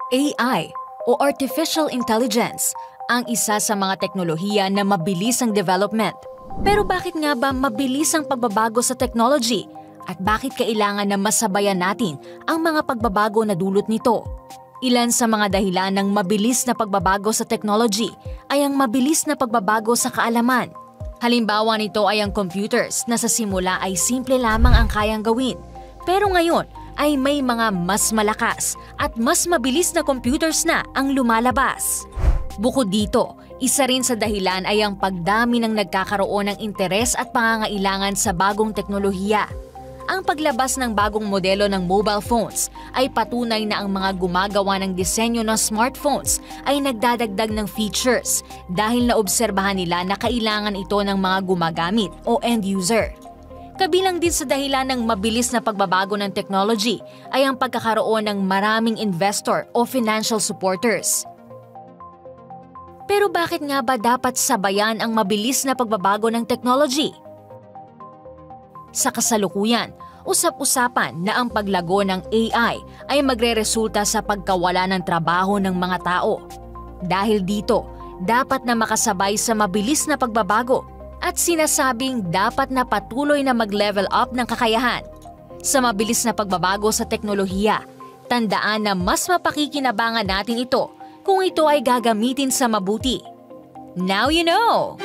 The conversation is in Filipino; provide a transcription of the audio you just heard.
AI o Artificial Intelligence ang isa sa mga teknolohiya na mabilis ang development. Pero bakit nga ba mabilis ang pagbabago sa technology? At bakit kailangan na masabayan natin ang mga pagbabago na dulot nito? Ilan sa mga dahilan ng mabilis na pagbabago sa technology ay ang mabilis na pagbabago sa kaalaman. Halimbawa nito ay ang computers na sa simula ay simple lamang ang kayang gawin. Pero ngayon ay may mga mas malakas at mas mabilis na computers na ang lumalabas. Bukod dito, isa rin sa dahilan ay ang pagdami ng nagkakaroon ng interes at pangangailangan sa bagong teknolohiya. Ang paglabas ng bagong modelo ng mobile phones ay patunay na ang mga gumagawa ng disenyo ng smartphones ay nagdadagdag ng features dahil naobserbahan nila na kailangan ito ng mga gumagamit o end user. Kabilang din sa dahilan ng mabilis na pagbabago ng technology ay ang pagkakaroon ng maraming investor o financial supporters. Pero bakit nga ba dapat sabayan ang mabilis na pagbabago ng technology? Sa kasalukuyan, usap-usapan na ang paglago ng AI ay magreresulta sa pagkawala ng trabaho ng mga tao. Dahil dito, dapat na makasabay sa mabilis na pagbabago at sinasabing dapat na patuloy na mag-level up ng kakayahan. Sa mabilis na pagbabago sa teknolohiya, tandaan na mas mapakikinabangan natin ito kung ito ay gagamitin sa mabuti. Now you know!